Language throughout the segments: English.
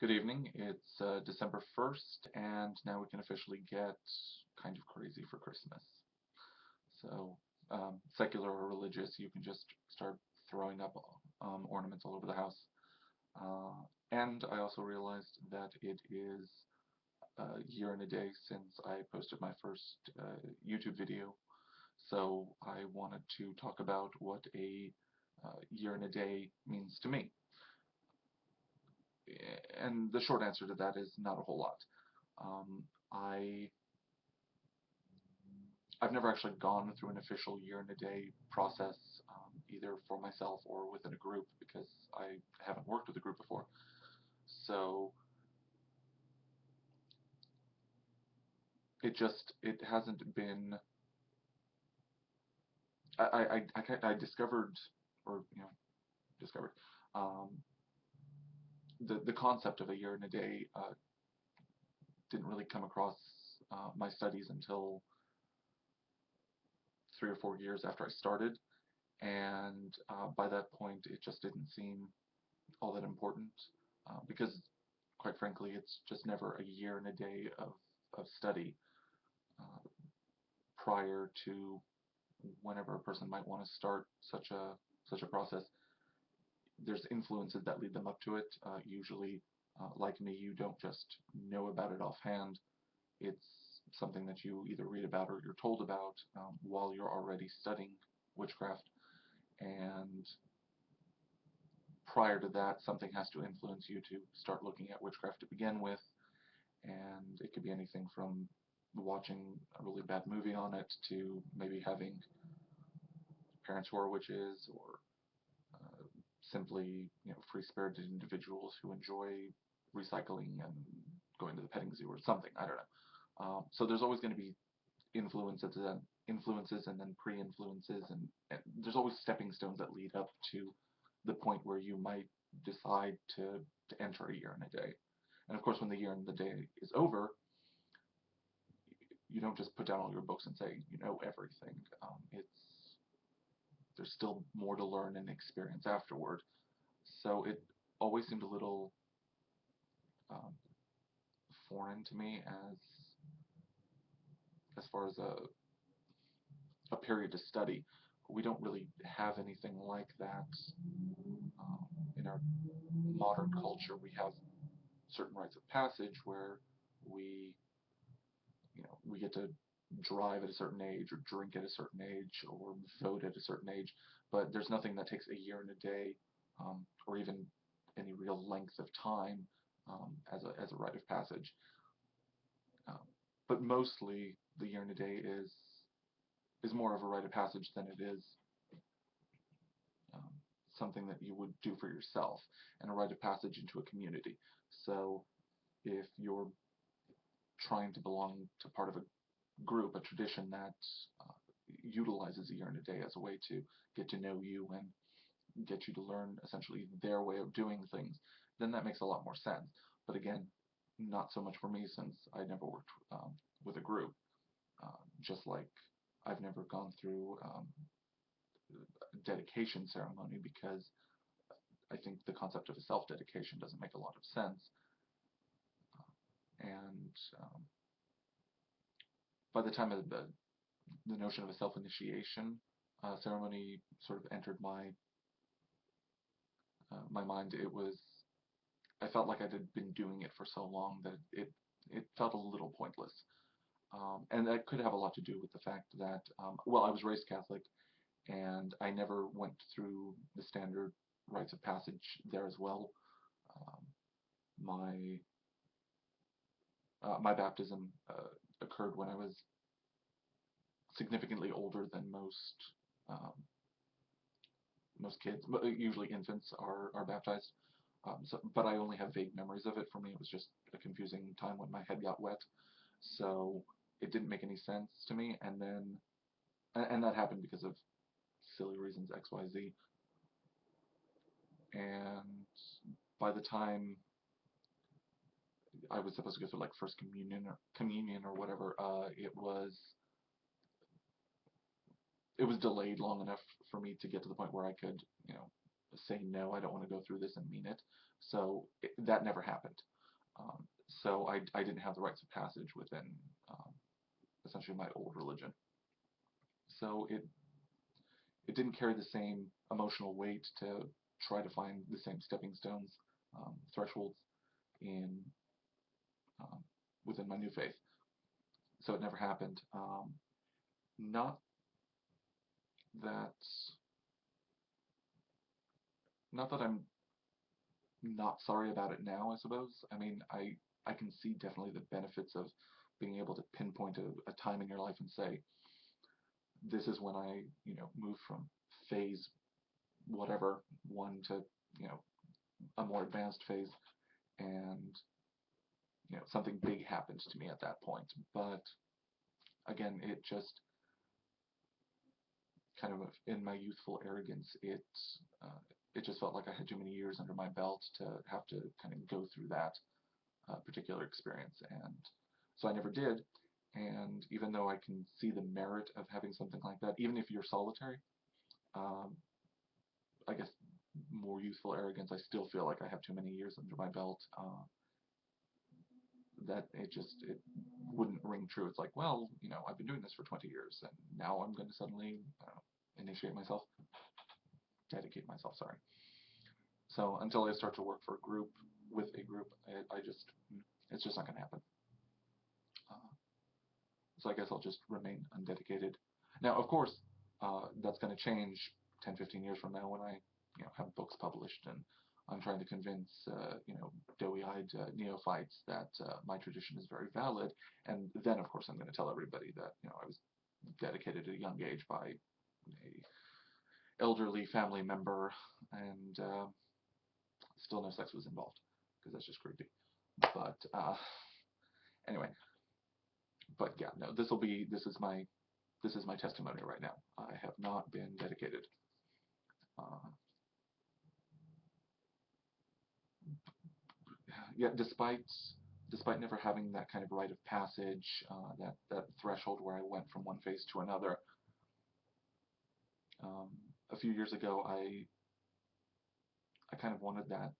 Good evening. It's December 1st, and now we can officially get kind of crazy for Christmas. So, secular or religious, you can just start throwing up ornaments all over the house. Uh, and I also realized that it is a year and a day since I posted my first YouTube video. So I wanted to talk about what a year and a day means to me. And the short answer to that is not a whole lot. Um, I I've never actually gone through an official year and a day process, either for myself or within a group, because I haven't worked with a group before. So it hasn't been. I discovered, or discovered, um, the concept of a year and a day didn't really come across my studies until 3 or 4 years after I started, and by that point it just didn't seem all that important, because quite frankly it's just never a year and a day of study uh, prior to whenever a person might want to start such a process. There's influences that lead them up to it. Usually, like me, you don't just know about it offhand. It's something that you either read about or you're told about while you're already studying witchcraft. And prior to that, something has to influence you to start looking at witchcraft to begin with. And it could be anything from watching a really bad movie on it to maybe having parents who are witches, or simply free-spirited individuals who enjoy recycling and going to the petting zoo or something. I don't know. So there's always going to be influences and then pre-influences, and there's always stepping stones that lead up to the point where you might decide to enter a year and a day. And of course, when the year and the day is over, you don't just put down all your books and say you know everything. There's still more to learn and experience afterward. So it always seemed a little um, foreign to me as far as a period to study. We don't really have anything like that in our modern culture. We have certain rites of passage where we we get to drive at a certain age or drink at a certain age or vote at a certain age, but there's nothing that takes a year and a day, or even any real length of time, as a rite of passage. Um, but mostly the year and a day is more of a rite of passage than it is um, something that you would do for yourself, and a rite of passage into a community. So if you're trying to belong to part of a group, a tradition that uh, utilizes a year and a day as a way to get to know you and get you to learn essentially their way of doing things, then that makes a lot more sense. But again, not so much for me, since I never worked with a group. Just like I've never gone through a dedication ceremony, because I think the concept of a self-dedication doesn't make a lot of sense. And by the time of the notion of a self-initiation ceremony sort of entered my mind, I felt like I had been doing it for so long that it felt a little pointless. And that could have a lot to do with the fact that, well, I was raised Catholic, and I never went through the standard rites of passage there as well. Um, my my baptism occurred when I was significantly older than um, most kids. Usually infants are baptized. But I only have vague memories of it. For me, it was just a confusing time when my head got wet. So it didn't make any sense to me. And that happened because of silly reasons, X, Y, Z. And by the time I was supposed to go through like first communion or whatever, it was delayed long enough for me to get to the point where I could, say, no, I don't want to go through this and mean it. So that never happened. So I didn't have the rites of passage within essentially my old religion. So it didn't carry the same emotional weight to try to find the same stepping stones, thresholds in um, within my new faith. So it never happened. Not that not that I'm not sorry about it now, I suppose. I mean, I can see definitely the benefits of being able to pinpoint a time in your life and say, this is when I, moved from phase whatever one to, a more advanced phase, and something big happened to me at that point. But again, it just kind of in my youthful arrogance, it just felt like I had too many years under my belt to have to kind of go through that particular experience, and so I never did. And even though I can see the merit of having something like that, even if you're solitary, um, I guess more youthful arrogance, I still feel like I have too many years under my belt. That it wouldn't ring true. It's like, well, I've been doing this for 20 years, and now I'm going to suddenly initiate myself, dedicate myself. Sorry. So until I start to work for a group with a group, it's just not going to happen. Uh, so I guess I'll just remain undedicated. Now, of course, that's going to change 10, 15 years from now when I, have books published and I'm trying to convince, doughy-eyed neophytes that my tradition is very valid. And then, of course, I'm going to tell everybody that, I was dedicated at a young age by a elderly family member, and still no sex was involved, because that's just creepy. But anyway, but yeah, no, this is my testimony right now. I have not been dedicated. Uh, Yet, despite never having that kind of rite of passage, that threshold where I went from one phase to another, um, a few years ago, I kind of wanted that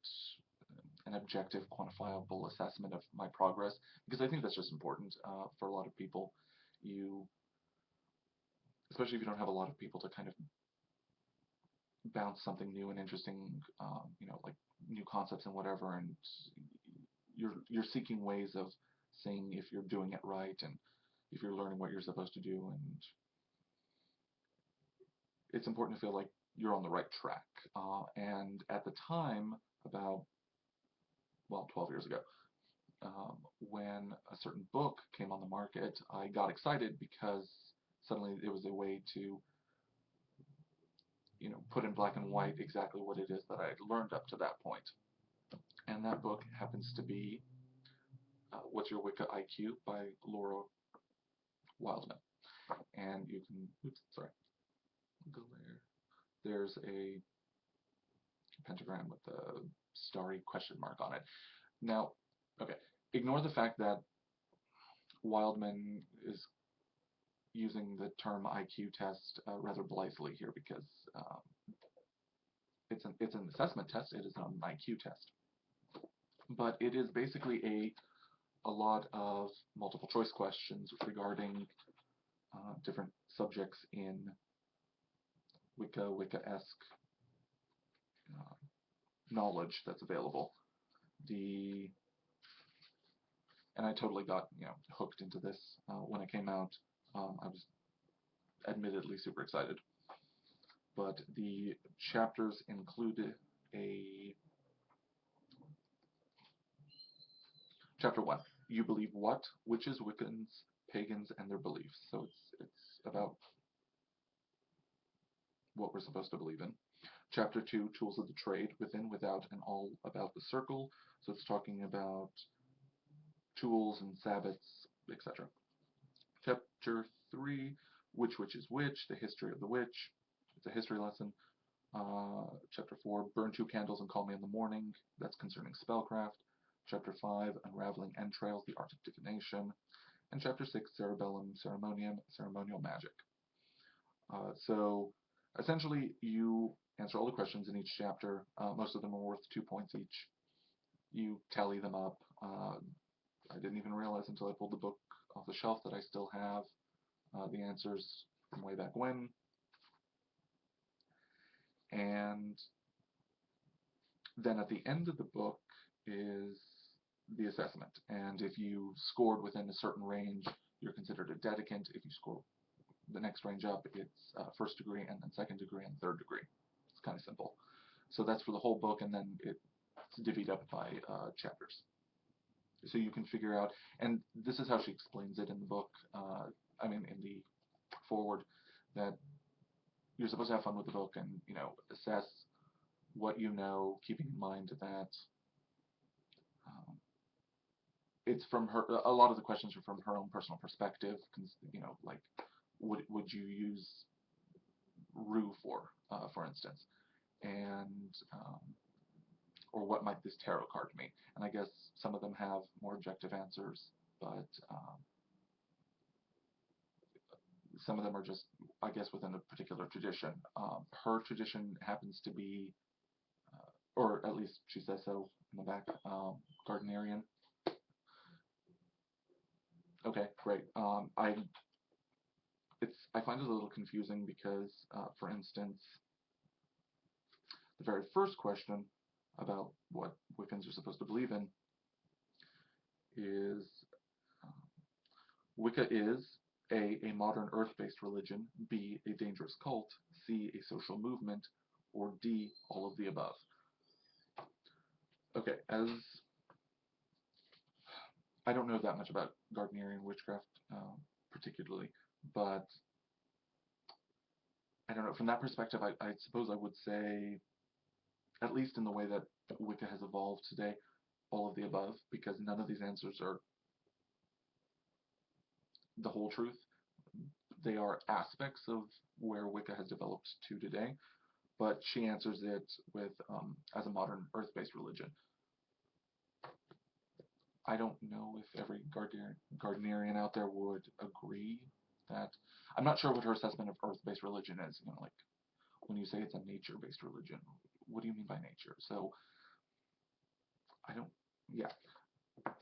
an objective, quantifiable assessment of my progress, because I think that's just important for a lot of people. You, especially if you don't have a lot of people to kind of bounce something new and interesting, like new concepts and whatever, and you're seeking ways of seeing if you're doing it right and if you're learning what you're supposed to do, and it's important to feel like you're on the right track. And at the time, about 12 years ago, when a certain book came on the market, I got excited because suddenly it was a way to put in black and white exactly what it is that I had learned up to that point. And that book happens to be What's Your Wicca IQ by Laura Wildman. And you can, oops, sorry, go there. There's a pentagram with a starry question mark on it. Now, okay, ignore the fact that Wildman is using the term IQ test rather blithely here, because it's an assessment test. It is not an IQ test, but it is basically a lot of multiple choice questions regarding different subjects in Wicca, Wicca-esque knowledge that's available. And I totally got hooked into this when it came out. I was admittedly super excited, but the chapters included a chapter 1. You believe what? Witches, Wiccans, pagans, and their beliefs. So it's about what we're supposed to believe in. Chapter 2, Tools of the Trade, Within, Without, and All About the Circle. So it's talking about tools and sabbats, etc. Chapter 3, Which Witch is Which, The History of the Witch. It's a history lesson. Chapter 4, Burn 2 Candles and Call Me in the Morning. That's concerning spellcraft. Chapter 5, Unraveling Entrails, The Art of Divination. And Chapter 6, Cerebellum Ceremonium, Ceremonial Magic. So essentially, you answer all the questions in each chapter. Most of them are worth 2 points each. You tally them up. I didn't even realize until I pulled the book off the shelf that I still have the answers from way back when. And then at the end of the book is the assessment. And if you scored within a certain range, you're considered a dedicant. If you score the next range up, it's first degree, and then second degree, and third degree. It's kind of simple. So that's for the whole book, and then it's divvied up by chapters. So you can figure out, and this is how she explains it in the book, in the forward, that you're supposed to have fun with the book and, assess what you know, keeping in mind that it's from her, a lot of the questions are from her own personal perspective, like, would you use Rue for instance, and or what might this tarot card mean? And I guess some of them have more objective answers, but some of them are just, I guess, within a particular tradition. Her tradition happens to be, or at least she says so in the back, Gardnerian. Okay, great. I find it a little confusing because, for instance, the very first question about what Wiccans are supposed to believe in is Wicca is A, modern earth-based religion, B, a dangerous cult, C, a social movement, or D, all of the above. Okay, as I don't know that much about Gardnerian witchcraft particularly, but I don't know, from that perspective, I suppose I would say, at least in the way that Wicca has evolved today, all of the above, because none of these answers are the whole truth. They are aspects of where Wicca has developed to today, but she answers it with as a modern earth-based religion. I don't know if every Gardnerian out there would agree that. I'm not sure what her assessment of earth-based religion is. Like when you say it's a nature-based religion, what do you mean by nature? So yeah.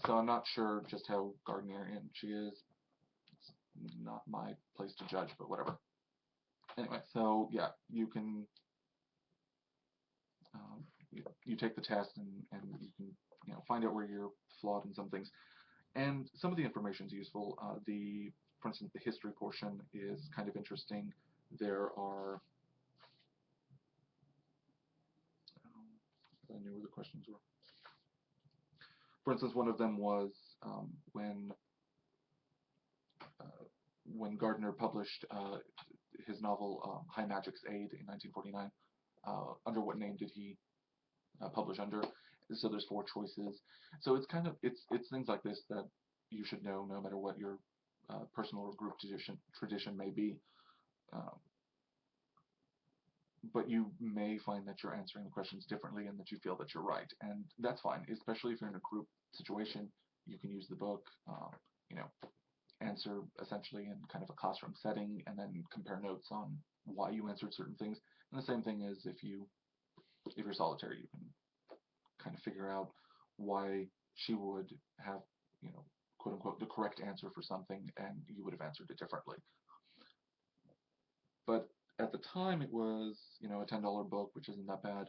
So I'm not sure just how Gardnerian she is. It's not my place to judge, but whatever. Anyway, so yeah, you can you take the test and you can find out where you're flawed in some things, and some of the information is useful. For instance, the history portion is kind of interesting. There are I knew where the questions were. For instance, one of them was when Gardner published his novel High Magic's Aid in 1949. Under what name did he publish under? So there's 4 choices. So it's kind of it's things like this that you should know, no matter what your personal or group tradition may be. But you may find that you're answering the questions differently and that you feel that you're right, and that's fine. Especially if you're in a group situation, you can use the book. Answer essentially in kind of a classroom setting, and then compare notes on why you answered certain things. And the same thing is if you're solitary, you can kind of figure out why she would have, quote unquote, the correct answer for something, and you would have answered it differently. But at the time, it was, a $10 book, which isn't that bad.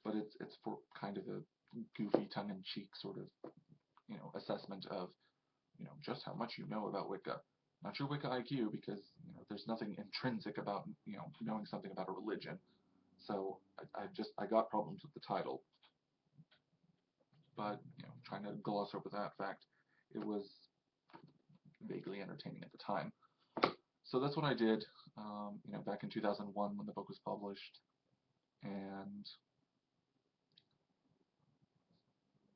But it's for kind of a goofy, tongue-in-cheek sort of, assessment of, just how much you know about Wicca. Not your Wicca IQ, because there's nothing intrinsic about knowing something about a religion. So I got problems with the title, but trying to gloss over that fact, it was vaguely entertaining at the time. So that's what I did, back in 2001 when the book was published, and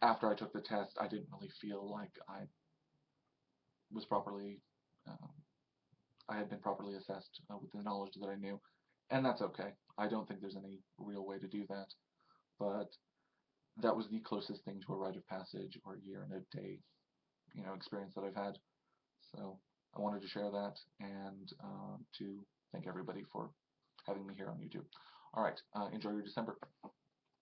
after I took the test, I didn't really feel like I was properly I had been properly assessed with the knowledge that I knew, and that's okay. I don't think there's any real way to do that, but that was the closest thing to a rite of passage or a year and a day, experience that I've had. So I wanted to share that and to thank everybody for having me here on YouTube. All right, enjoy your December.